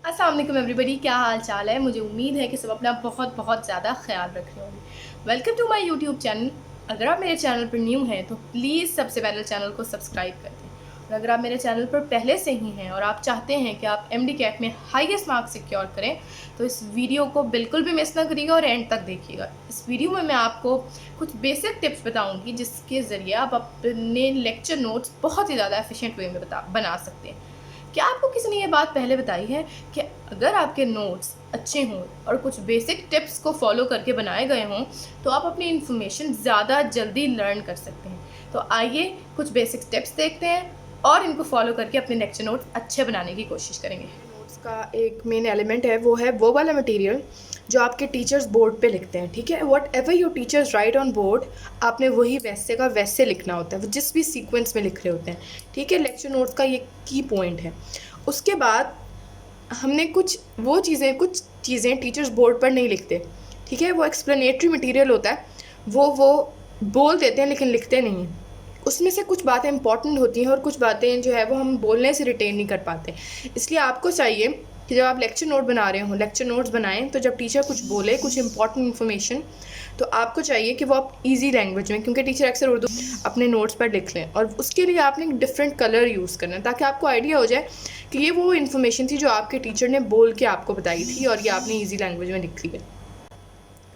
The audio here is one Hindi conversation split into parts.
अस्सलाम वालेकुम एवरीबडी, क्या हाल चाल है। मुझे उम्मीद है कि सब अपना बहुत बहुत ज़्यादा ख्याल रख रहे होंगे। Welcome to my YouTube channel. अगर आप मेरे चैनल पर न्यू हैं तो प्लीज़ सबसे पहले चैनल को सब्सक्राइब कर दें। और अगर आप मेरे चैनल पर पहले से ही हैं और आप चाहते हैं कि आप एमडी कैट में हाईएस्ट मार्क्स सिक्योर करें तो इस वीडियो को बिल्कुल भी मिस ना करिएगा और एंड तक देखिएगा। इस वीडियो में मैं आपको कुछ बेसिक टिप्स बताऊँगी जिसके ज़रिए आप अपने लेक्चर नोट्स बहुत ही ज़्यादा एफिशिएंट वे में बना सकते हैं। क्या आपको किसी ने ये बात पहले बताई है कि अगर आपके नोट्स अच्छे हों और कुछ बेसिक टिप्स को फॉलो करके बनाए गए हों तो आप अपनी इन्फॉर्मेशन ज़्यादा जल्दी लर्न कर सकते हैं। तो आइए कुछ बेसिक टिप्स देखते हैं और इनको फॉलो करके अपने लेक्चर नोट्स अच्छे बनाने की कोशिश करेंगे। नोट्स का एक मेन एलिमेंट है, वो है वो वाला मटेरियल जो आपके टीचर्स बोर्ड पे लिखते हैं। ठीक है, what ever your teachers right on board, आपने वही वैसे का वैसे लिखना होता है, जिस भी सीक्वेंस में लिख रहे होते हैं। ठीक है, लेक्चर नोट्स का ये की पॉइंट है। उसके बाद हमने कुछ चीज़ें टीचर्स बोर्ड पर नहीं लिखते। ठीक है, वो एक्सप्लेनेटरी मटेरियल होता है, वो बोल देते हैं लेकिन लिखते नहीं हैं। उसमें से कुछ बातें इंपॉर्टेंट होती हैं और कुछ बातें जो है वो हम बोलने से रिटेन नहीं कर पाते। इसलिए आपको चाहिए कि जब आप लेक्चर नोट बना रहे हो, लेक्चर नोट्स बनाएं तो जब टीचर कुछ बोले, कुछ इंपॉर्टेंट इन्फॉर्मेशन, तो आपको चाहिए कि वो आप इजी लैंग्वेज में, क्योंकि टीचर अक्सर उर्दू अपने नोट्स पर लिख लें, और उसके लिए आपने एक डिफरेंट कलर यूज़ करना है ताकि आपको आइडिया हो जाए कि ये वो इन्फॉर्मेशन थी जो आपके टीचर ने बोल के आपको बताई थी और ये आपने ईजी लैंग्वेज में लिख ली है।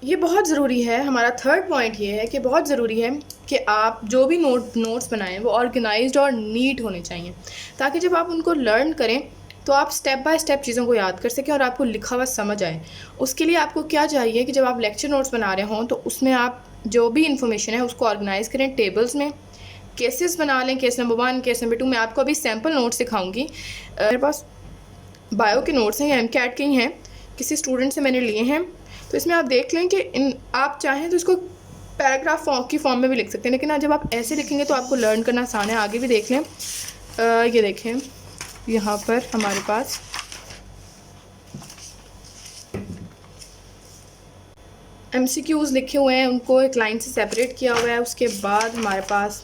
ये बहुत ज़रूरी है। हमारा थर्ड पॉइंट ये है कि बहुत ज़रूरी है कि आप जो भी नोट्स बनाएं वो ऑर्गेनाइज्ड और नीट होने चाहिए, ताकि जब आप उनको लर्न करें तो आप स्टेप बाय स्टेप चीज़ों को याद कर सकें और आपको लिखा हुआ समझ आए। उसके लिए आपको क्या चाहिए कि जब आप लेक्चर नोट्स बना रहे हों तो उसमें आप जो भी इन्फॉर्मेशन है उसको ऑर्गेनाइज़ करें टेबल्स में। केसेस बना लें, केस नंबर 1, केस नंबर 2। मैं आपको अभी सैम्पल नोट्स दिखाऊंगी। मेरे पास बायो के नोट्स हैं या एमकैट के ही हैं, किसी स्टूडेंट से मैंने लिए हैं। तो इसमें आप देख लें कि आप चाहें तो इसको पैराग्राफ की फॉर्म में भी लिख सकते हैं, लेकिन जब आप ऐसे लिखेंगे तो आपको लर्न करना आसान है। आगे भी देख लें, ये देखें यहाँ पर हमारे पास MCQs लिखे हुए हैं, उनको एक लाइन से सेपरेट किया हुआ है। उसके बाद हमारे पास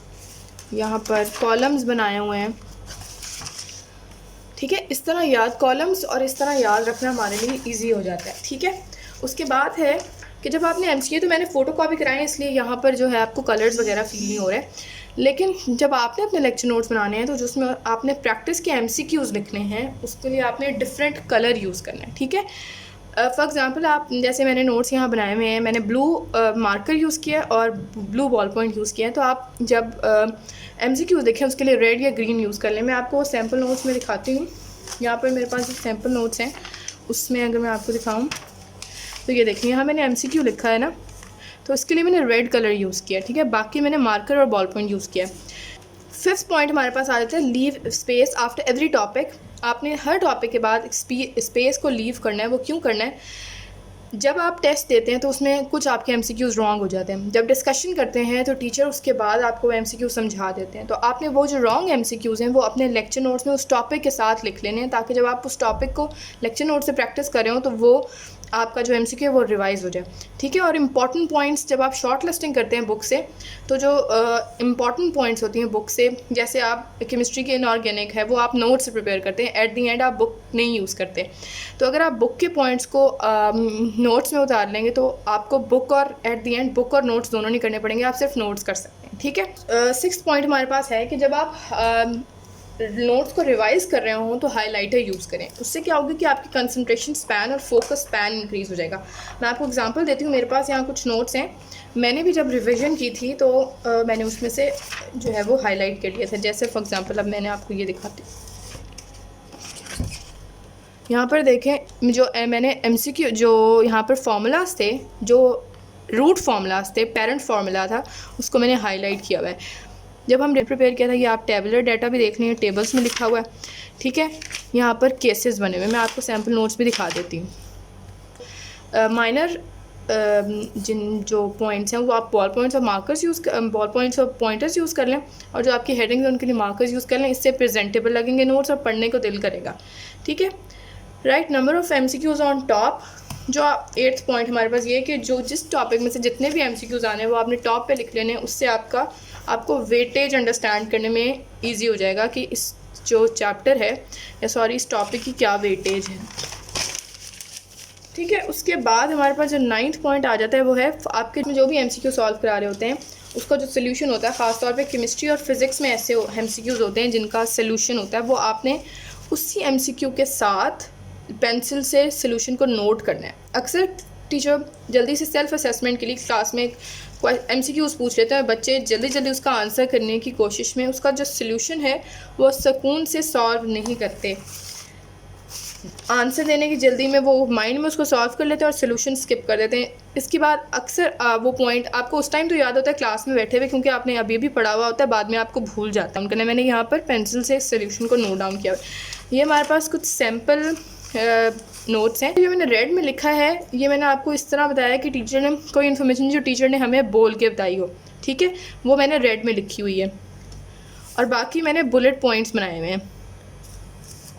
यहाँ पर कॉलम्स बनाए हुए हैं। ठीक है, इस तरह याद कॉलम्स और इस तरह याद रखना हमारे लिए इजी हो जाता है। ठीक है, उसके बाद है कि जब आपने MCQ, तो मैंने फ़ोटो कॉपी कराए हैं इसलिए यहाँ पर जो है आपको कलर्स वगैरह फील नहीं हो रहे, लेकिन जब आपने अपने लेक्चर नोट्स बनाने हैं तो जिसमें आपने प्रैक्टिस के MCQs लिखने हैं उसके लिए आपने डिफरेंट कलर यूज़ करना है। ठीक है, फॉर एग्ज़ाम्पल आप जैसे मैंने नोट्स यहाँ बनाए हुए हैं, मैंने ब्लू मार्कर यूज़ किया और ब्लू बॉल पॉइंट यूज़ किया है। तो आप जब MCQs देखें उसके लिए रेड या ग्रीन यूज़ कर लें। मैं आपको सैम्पल नोट्स में दिखाती हूँ। यहाँ पर मेरे पास सैम्पल नोट्स हैं, उसमें अगर मैं आपको दिखाऊँ तो ये देखिए यहाँ मैंने MCQ लिखा है ना, तो इसके लिए मैंने रेड कलर यूज़ किया। ठीक है, बाकी मैंने मार्कर और बॉल पॉइंट यूज़ किया। फिफ्थ पॉइंट हमारे पास आ जाता है leave space after every topic. आपने हर टॉपिक के बाद स्पेस को लीव करना है। वो क्यों करना है? जब आप टेस्ट देते हैं तो उसमें कुछ आपके MCQs रॉन्ग हो जाते हैं। जब डिस्कशन करते हैं तो टीचर उसके बाद आपको MCQ समझा देते हैं, तो आपने वो जो रॉन्ग MCQs हैं वो अपने लेक्चर नोट्स में उस टॉपिक के साथ लिख लेने हैं, ताकि जब आप उस टॉपिक को लेक्चर नोट से प्रैक्टिस कर रहे हो तो वो आपका जो MCQ है वो रिवाइज़ हो जाए। ठीक है, और इम्पॉर्टेंट पॉइंट्स जब आप शॉर्ट लिस्टिंग करते हैं बुक से, तो जो इम्पॉर्टेंट पॉइंट्स होती हैं बुक से, जैसे आप केमिस्ट्री के इनऑर्गेनिक है वो आप नोट से प्रिपेयर करते हैं, एट दी एंड आप बुक नहीं यूज़ करते। तो अगर आप बुक के पॉइंट्स को नोट्स में उतार लेंगे तो आपको बुक और एट दी एंड बुक और नोट्स दोनों नहीं करने पड़ेंगे, आप सिर्फ नोट्स कर सकते हैं। ठीक है, सिक्स्थ पॉइंट हमारे पास है कि जब आप नोट्स को रिवाइज कर रहे हो तो हाइलाइटर यूज़ करें। उससे क्या होगा कि आपकी कंसंट्रेशन स्पैन और फोकस स्पैन इंक्रीज़ हो जाएगा। मैं आपको एग्जांपल देती हूँ। मेरे पास यहाँ कुछ नोट्स हैं, मैंने भी जब रिवीजन की थी तो मैंने उसमें से जो है वो हाईलाइट कर लिए थे। जैसे फॉर एग्जांपल अब मैंने आपको ये दिखाती हूँ, यहाँ पर देखें जो मैंने MCQ जो यहाँ पर फार्मूलाज थे, जो रूट फार्मूलाज थे, पेरेंट फार्मूला था, उसको मैंने हाईलाइट किया हुआ है। जब हम प्रिपेयर किया था, ये आप टेबुलर डाटा भी देख लें, टेबल्स में लिखा हुआ है। ठीक है, यहाँ पर केसेस बने हुए, मैं आपको सैम्पल नोट्स भी दिखा देती हूँ। माइनर जिन जो पॉइंट्स हैं वो आप बॉल पॉइंट्स और पॉइंटर्स यूज़ कर लें, और जो आपकी हेडिंग्स हैं उनके लिए मार्कर्स यूज़ कर लें। इससे प्रेजेंटेबल लगेंगे नोट्स और पढ़ने को दिल करेगा। ठीक है, right number of MCQs on top. जो 8th पॉइंट हमारे पास ये है कि जो जिस टॉपिक में से जितने भी MCQs आने हैं वो आपने टॉप पे लिख लेने हैं। उससे आपको वेटेज अंडरस्टैंड करने में इजी हो जाएगा कि इस जो चैप्टर है या इस टॉपिक की क्या वेटेज है। ठीक है, उसके बाद हमारे पास जो 9th पॉइंट आ जाता है वो है आपके जो भी MCQ सॉल्व करा रहे होते हैं उसका जो सोल्यूशन होता है, ख़ासतौर पे केमिस्ट्री और फिज़िक्स में ऐसे MCQs होते हैं जिनका सोल्यूशन होता है, वो आपने उसी MCQ के साथ पेंसिल से सोल्यूशन को नोट करना है। अक्सर टीचर जल्दी से सेल्फ असेसमेंट के लिए क्लास में MCQs पूछ लेते हैं, बच्चे जल्दी जल्दी उसका आंसर करने की कोशिश में उसका जो सोल्यूशन है वो सुकून से सॉल्व नहीं करते। आंसर देने की जल्दी में वो माइंड में उसको सॉल्व कर लेते हैं और सोल्यूशन स्किप कर देते हैं। इसके बाद अक्सर वो पॉइंट आपको उस टाइम तो याद होता है क्लास में बैठे हुए, क्योंकि आपने अभी भी पढ़ा हुआ होता है, बाद में आपको भूल जाता है। उनके मैंने यहाँ पर पेंसिल से सोल्यूशन को नोट डाउन किया। ये हमारे पास कुछ सैम्पल नोट्स हैं जो मैंने रेड में लिखा है। ये मैंने आपको इस तरह बताया कि टीचर ने कोई इन्फॉर्मेशन जो टीचर ने हमें बोल के बताई हो, ठीक है, वो मैंने रेड में लिखी हुई है और बाकी मैंने बुलेट पॉइंट्स बनाए हुए हैं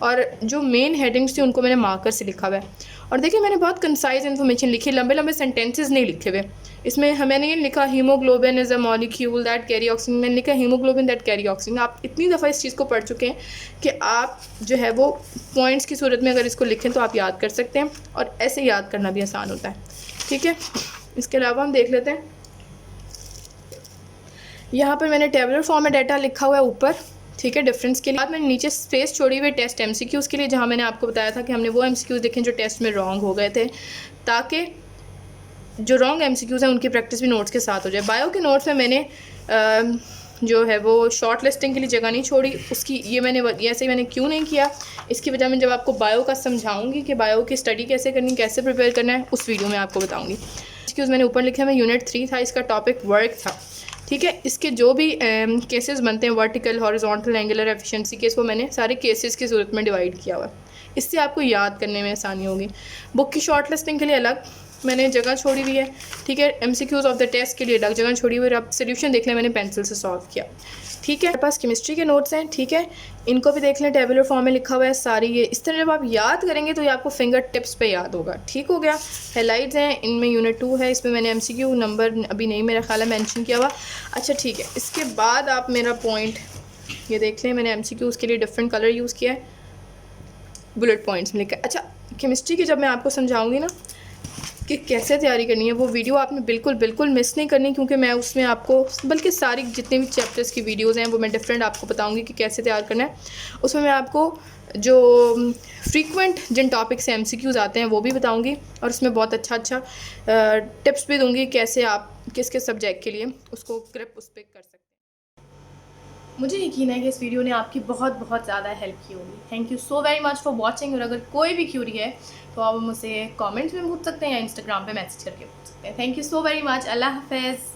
और जो मेन हेडिंग्स थी उनको मैंने मार्कर से लिखा हुआ है। और देखिए मैंने बहुत कंसाइज इन्फॉर्मेशन लिखी, लंबे लंबे सेंटेंसेस नहीं लिखे हुए। इसमें मैंने ये लिखा haemoglobin is a molecule that carry oxygen, मैंने लिखा हीमोग्लोबिन दैट कैरी ऑक्सीजन। आप इतनी दफ़ा इस चीज़ को पढ़ चुके हैं कि आप जो है वो पॉइंट्स की सूरत में अगर इसको लिखें तो आप याद कर सकते हैं और ऐसे याद करना भी आसान होता है, ठीक है। इसके अलावा हम देख लेते हैं, यहाँ पर मैंने टेबलर फॉर्म में डाटा लिखा हुआ है ऊपर, ठीक है, डिफरेंस के लिए। बाद मैंने नीचे स्पेस छोड़ी हुई टेस्ट MCQs के लिए, जहाँ मैंने आपको बताया था कि हमने वो MCQs देखे जो टेस्ट में रॉन्ग हो गए थे, ताकि जो रॉन्ग MCQs हैं उनकी प्रैक्टिस भी नोट्स के साथ हो जाए। बायो के नोट्स में मैंने जो है वो शॉर्ट लिस्टिंग के लिए जगह नहीं छोड़ी, उसकी ये मैंने ऐसे ही मैंने क्यों नहीं किया, इसकी वजह मैं जब आपको बायो का समझाऊंगी कि बायो की स्टडी कैसे करनी, कैसे प्रिपेयर करना है, उस वीडियो में आपको बताऊँगी। MCQs मैंने ऊपर लिखे हैं, यूनिट 3 था, इसका टॉपिक वर्क था, ठीक है। इसके जो भी केसेस बनते हैं vertical, horizontal, angular efficiency case, वो मैंने सारे केसेस की सूरत में डिवाइड किया हुआ है, इससे आपको याद करने में आसानी होगी। बुक की शॉर्ट लिस्टिंग के लिए अलग मैंने जगह छोड़ी हुई है, ठीक है। MCQs ऑफ द टेस्ट के लिए अलग जगह छोड़ी हुई है। अब सोल्यूशन देख लें, मैंने पेंसिल से सॉल्व किया, ठीक है। मेरे पास केमिस्ट्री के नोट्स हैं, ठीक है, इनको भी देख लें, टेबुलर फॉर्म में लिखा हुआ है सारी। ये इस तरह जब आप याद करेंगे तो ये आपको फिंगर टिप्स पे याद होगा, ठीक हो गया। हाइलाइट्स हैं, इनमें यूनिट 2 है, इसमें मैंने MCQ नंबर अभी नहीं मेरा ख्याल है मेंशन किया हुआ। अच्छा ठीक है, इसके बाद आप मेरा पॉइंट ये देख लें, मैंने MCQ उसके लिए डिफरेंट कलर यूज़ किया है, बुलेट पॉइंट्स में लिखा है। अच्छा, केमिस्ट्री की जब मैं आपको समझाऊँगी ना कि कैसे तैयारी करनी है, वो वीडियो आपने बिल्कुल मिस नहीं करनी, क्योंकि मैं उसमें आपको बल्कि सारी जितने भी चैप्टर्स की वीडियोस हैं वो मैं डिफरेंट आपको बताऊंगी कि कैसे तैयार करना है। उसमें मैं आपको जो फ्रीक्वेंट जिन टॉपिक से MCQs आते हैं वो भी बताऊंगी और उसमें बहुत अच्छा टिप्स भी दूंगी कैसे आप किस किस सब्जेक्ट के लिए उसको ग्रिप उस पर कर सकते हैं। मुझे यकीन है कि इस वीडियो ने आपकी बहुत ज़्यादा हेल्प की होगी। Thank you so very much for watching. और अगर कोई भी क्यूरी है तो आप मुझसे कमेंट्स में पूछ सकते हैं या इंस्टाग्राम पे मैसेज करके पूछ सकते हैं। Thank you so very much. Allah हाफ़िज़।